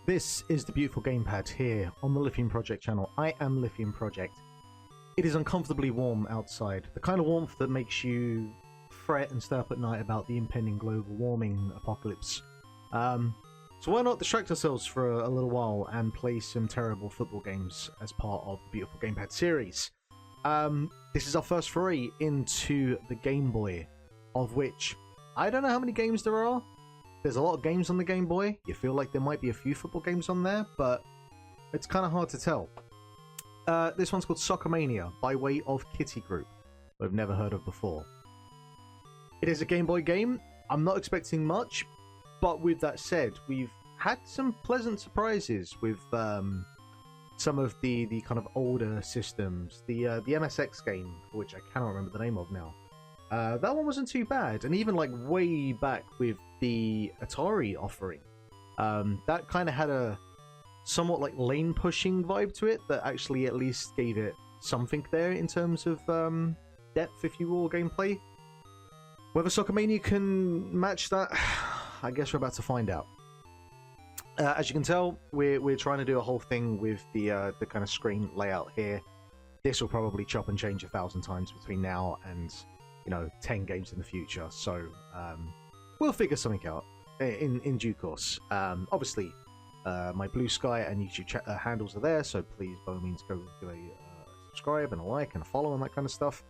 This is the beautiful gamepad here on the Lithium Project channel. I am Lithium Project. It is uncomfortably warm outside, the kind of warmth that makes you fret and stay up at night about the impending global warming apocalypse. So why not distract ourselves for a little while and play some terrible football games as part of the beautiful gamepad series. This is our first foray into the Game Boy, of which I don't know how many games there are. There's a lot of games on the Game Boy. You feel like there might be a few football games on there, but it's kind of hard to tell. This one's called Soccer Mania by way of Kitty Group, who I've never heard of before. It is a Game Boy game. I'm not expecting much, but with that said, we've had some pleasant surprises with some of the kind of older systems. The MSX game, for which I cannot remember the name of now. That one wasn't too bad, and even like way back with the Atari offering, that kind of had a somewhat like lane pushing vibe to it that actually at least gave it something there in terms of depth, if you will, gameplay. Whether Soccer Mania can match that, I guess we're about to find out. As you can tell, we're trying to do a whole thing with the kind of screen layout here. This will probably chop and change 1,000 times between now and 10 games in the future, so we'll figure something out in due course. Obviously, my Blue Sky and YouTube handles are there, so please, by all means, go give a subscribe and a like and a follow and that kind of stuff.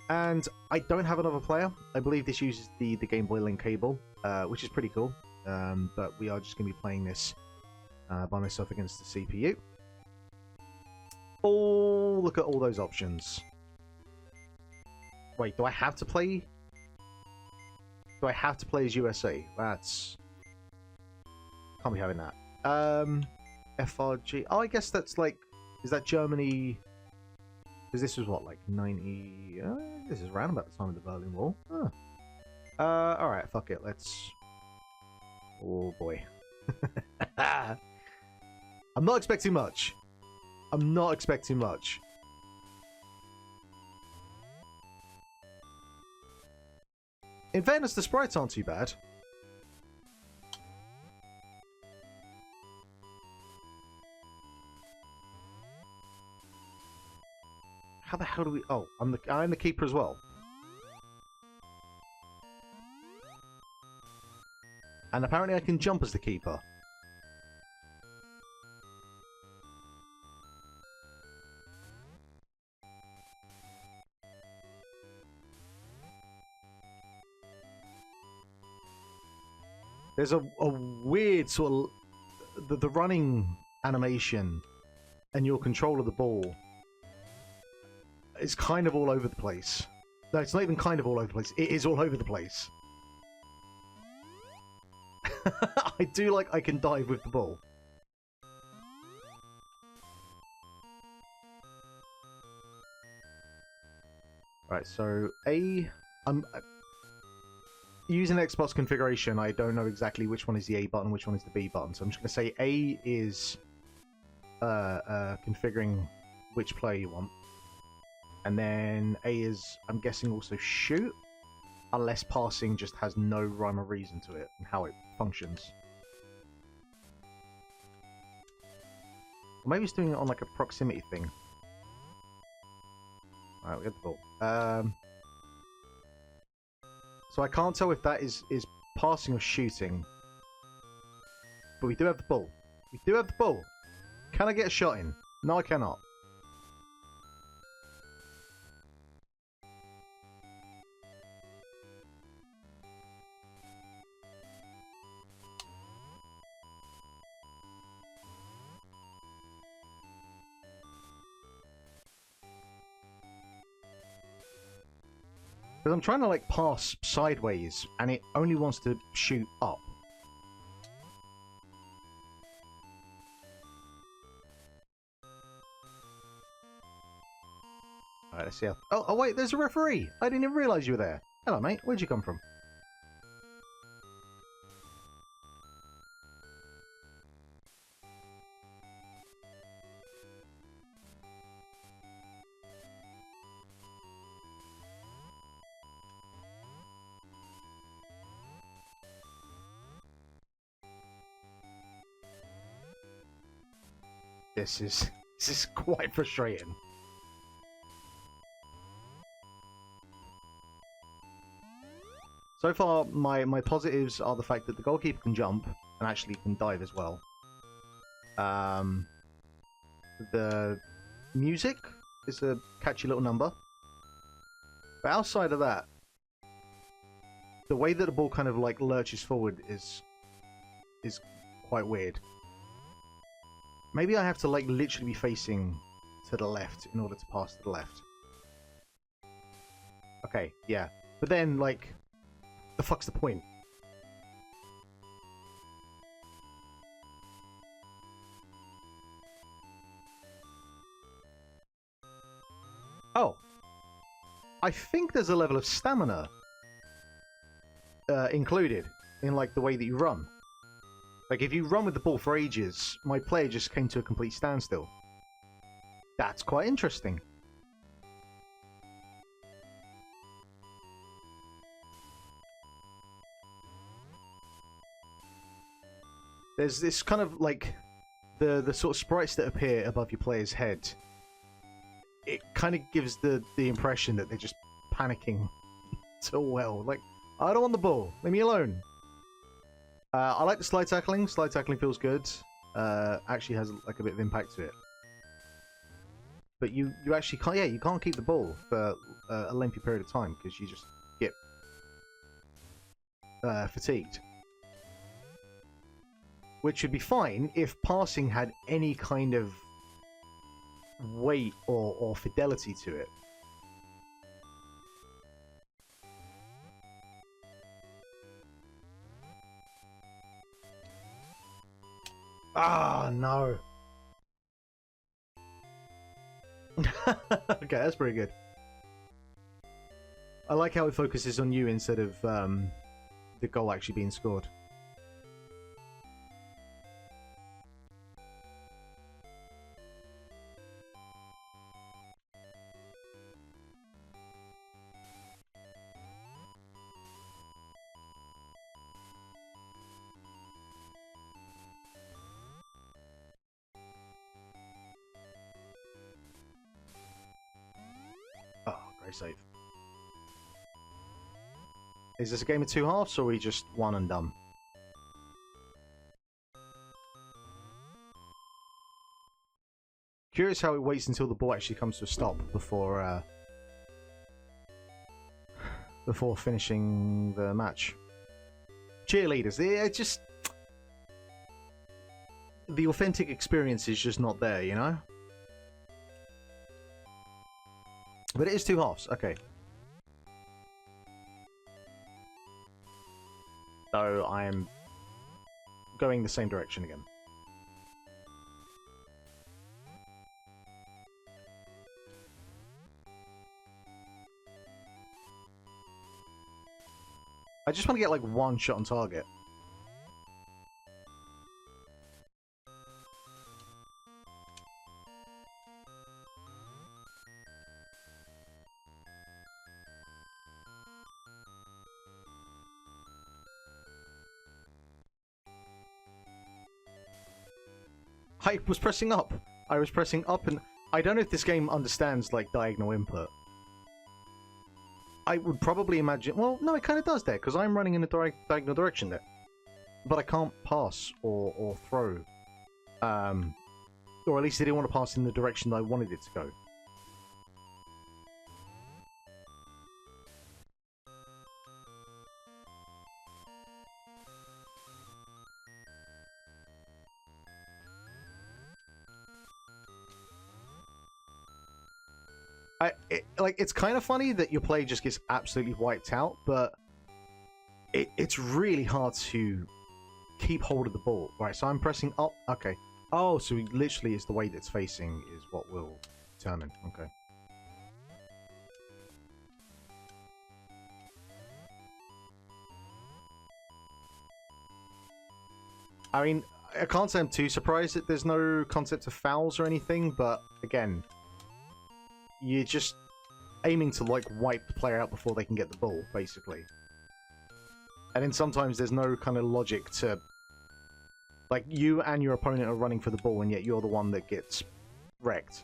And I don't have another player. I believe this uses the Game Boy link cable, which is pretty cool. But we are just going to be playing this by myself against the CPU. Oh, look at all those options. Wait, do I have to play? Do I have to play as USA? That's... Can't be having that. FRG. Oh, I guess that's like... Is that Germany? Because this was what, like 90... this is around about the time of the Berlin Wall. Huh. Alright, fuck it. Let's... Oh boy. I'm not expecting much. I'm not expecting much. In fairness, the sprites aren't too bad. How the hell do we... Oh, I'm the keeper as well. And apparently I can jump as the keeper. There's a weird sort of... The running animation and your control of the ball is kind of all over the place. No, it's not even kind of all over the place. It is all over the place. I do like I can dive with the ball. Right, so I'm using Xbox configuration. I don't know exactly which one is the A button, which one is the B button. So I'm just going to say A is configuring which player you want. And then A is, I'm guessing, also shoot. Unless passing just has no rhyme or reason to it and how it functions. Or maybe it's doing it on like a proximity thing. Alright, we got the ball. So I can't tell if that is passing or shooting. But we do have the ball. We do have the ball. Can I get a shot in? No, I cannot. Because I'm trying to like pass sideways and it only wants to shoot up. Alright, let's see how... Oh, wait, there's a referee! I didn't even realise you were there. Hello, mate. Where'd you come from? This is quite frustrating. So far, my positives are the fact that the goalkeeper can jump and actually can dive as well. The music is a catchy little number. But outside of that, the way that the ball kind of like lurches forward is quite weird. Maybe I have to like literally be facing to the left in order to pass to the left. Okay, yeah. But then, like, the fuck's the point? Oh. I think there's a level of stamina included in, like, the way that you run. Like, if you run with the ball for ages, my player just came to a complete standstill. That's quite interesting. There's this kind of, like, the sort of sprites that appear above your player's head. It kind of gives the impression that they're just panicking so well. Like, I don't want the ball. Leave me alone. I like the slide tackling. Slide tackling feels good. Actually has like a bit of impact to it. But you actually can't. Yeah, you can't keep the ball for a lengthy period of time because you just get fatigued. Which would be fine if passing had any kind of weight or fidelity to it. Ah, no. Okay, that's pretty good. I like how it focuses on you instead of the goal actually being scored. Oh, great save. Is this a game of two halves, or are we just one and done? Curious how it waits until the ball actually comes to a stop before before finishing the match. Cheerleaders, they're just... the authentic experience is just not there, you know? But it is two halves, okay. So I am going the same direction again. I just want to get like one shot on target. I was pressing up. I was pressing up, and I don't know if this game understands like diagonal input. I would probably imagine... well, no, it kind of does there, because I'm running in a diagonal direction there. But I can't pass or throw. Or at least I didn't want to pass in the direction that I wanted it to go. It's kind of funny that your play just gets absolutely wiped out, but it's really hard to keep hold of the ball. Right, so I'm pressing up. Okay. Oh, so literally it's the way that it's facing is what will determine. Okay. I mean, I can't say I'm too surprised that there's no concept of fouls or anything, but again, you're just aiming to like wipe the player out before they can get the ball, basically. And then sometimes there's no kind of logic to Like, you and your opponent are running for the ball, and yet you're the one that gets wrecked.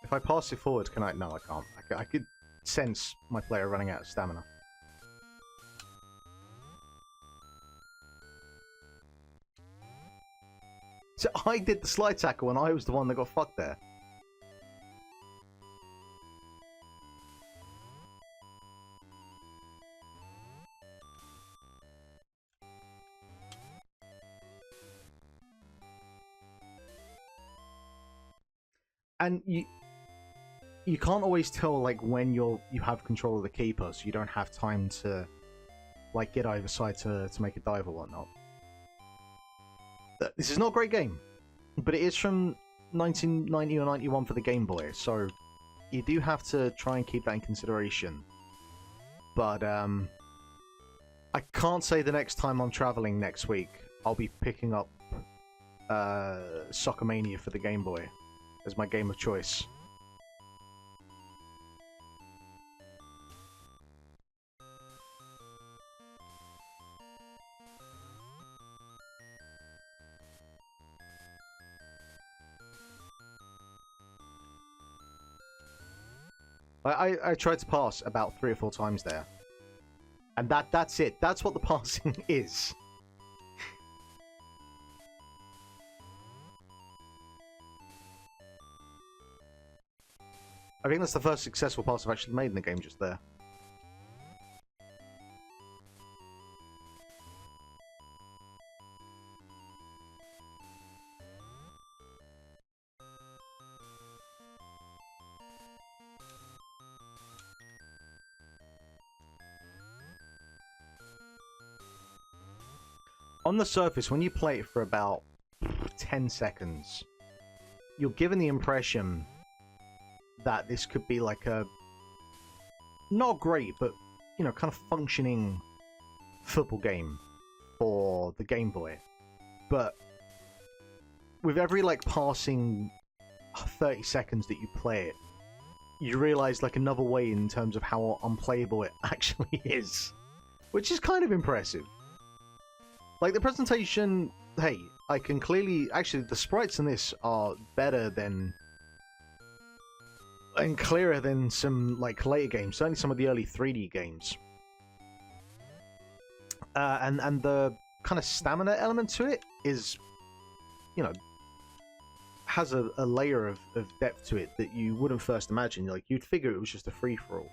If I pass it forward, can I? No, I can't. I could sense my player running out of stamina. So I did the slide tackle and I was the one that got fucked there. And you can't always tell like when you have control of the keeper, so you don't have time to like get either side to make a dive or whatnot. This is not a great game, but it is from 1990 or 91 for the Game Boy, so you do have to try and keep that in consideration. But I can't say the next time I'm traveling next week I'll be picking up Soccer Mania for the Game Boy as my game of choice. I tried to pass about 3 or 4 times there. And that's it. That's what the passing is. I think that's the first successful pass I've actually made in the game just there. On the surface, when you play it for about 10 seconds, you're given the impression that this could be like a not great, but you know, kind of functioning football game for the Game Boy. But with every like passing 30 seconds that you play it, you realize like another way in terms of how unplayable it actually is, which is kind of impressive. Like, the presentation, hey, I can clearly... Actually, the sprites in this are better than... and clearer than some, like, later games. Certainly some of the early 3D games. And the kind of stamina element to it is, you know, has a layer of depth to it that you wouldn't first imagine. Like, you'd figure it was just a free-for-all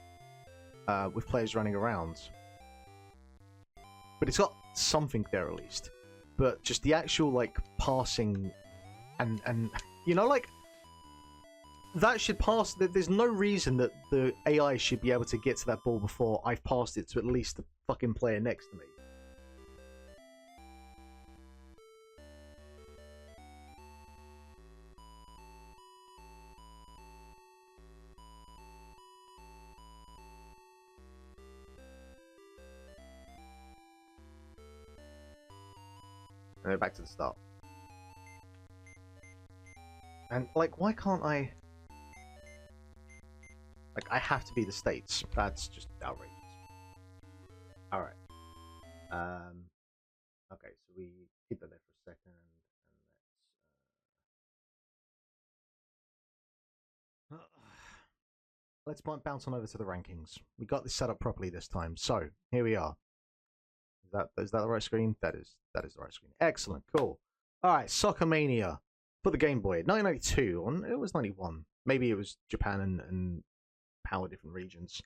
with players running around. But it's got something there at least. But just the actual like passing and you know, like that should pass. There's no reason that the AI should be able to get to that ball before I've passed it to at least the fucking player next to me. And back to the start. And, like, why can't I... Like, I have to be the States. That's just outrageous. Alright. Okay, so we keep that there for a second. And let's bounce on over to the rankings. We got this set up properly this time. So, here we are. Is that the right screen? That is the right screen. Excellent, cool. All right, Soccer Mania for the Game Boy, 1992. It was 91. Maybe it was Japan and power different regions,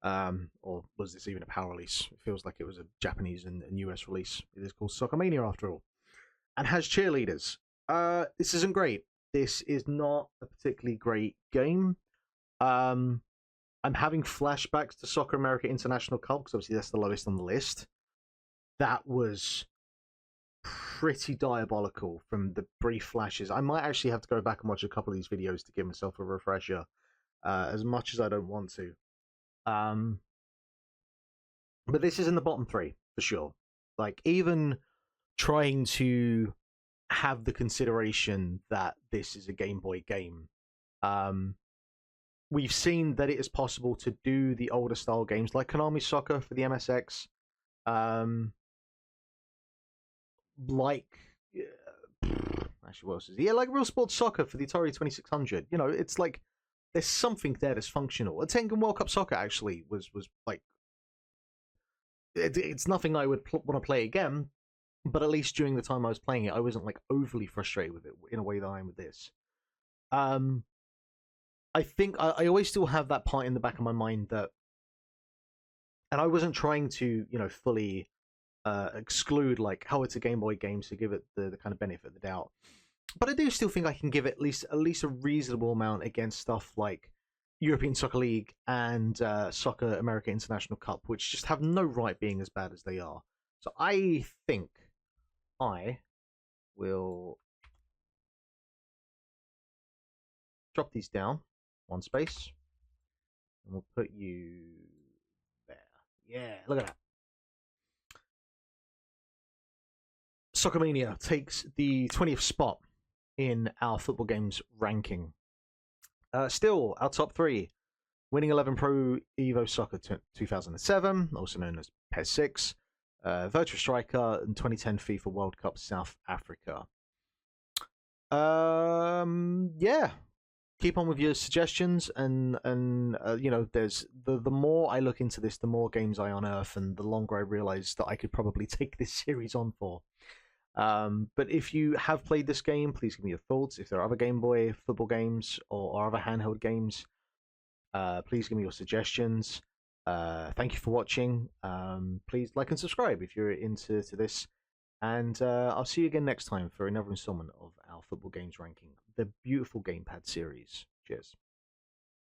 or was this even a power release? It feels like it was a Japanese and US release. It is called Soccer Mania after all, and has cheerleaders. This isn't great. This is not a particularly great game. I'm having flashbacks to Soccer America International Cup because obviously that's the lowest on the list. That was pretty diabolical from the brief flashes. I might actually have to go back and watch a couple of these videos to give myself a refresher. as much as I don't want to. Um, but this is in the bottom three for sure. Like, even trying to have the consideration that this is a Game Boy game. Um, we've seen that it is possible to do the older style games like Konami Soccer for the MSX, um, like actually what else is it? Yeah, like Real Sports Soccer for the Atari 2600. You know, it's like there's something there that's functional. A Tengen World Cup Soccer actually was like it's nothing I would want to play again, but at least during the time I was playing it, I wasn't like overly frustrated with it in a way that I am with this. Um, I think I always still have that part in the back of my mind that, and I wasn't trying to, you know, fully exclude like how it's a Game Boy game to give it the kind of benefit of the doubt. But I do still think I can give it at least a reasonable amount against stuff like European Soccer League and Soccer America International Cup, which just have no right being as bad as they are. So I think I will drop these down one space, and we'll put you there. Yeah, look at that. Soccer Mania takes the 20th spot in our football games ranking. Still, our top three: Winning 11 Pro Evo Soccer 2007, also known as PES 6, Virtua Striker, and 2010 FIFA World Cup South Africa. Yeah, keep on with your suggestions, and you know, there's the more I look into this, the more games I unearth, and the longer I realize that I could probably take this series on for. But if you have played this game, please give me your thoughts. If there are other Game Boy football games or other handheld games, please give me your suggestions. Thank you for watching. Please like and subscribe if you're into this. And I'll see you again next time for another installment of our football games ranking, the beautiful gamepad series. Cheers.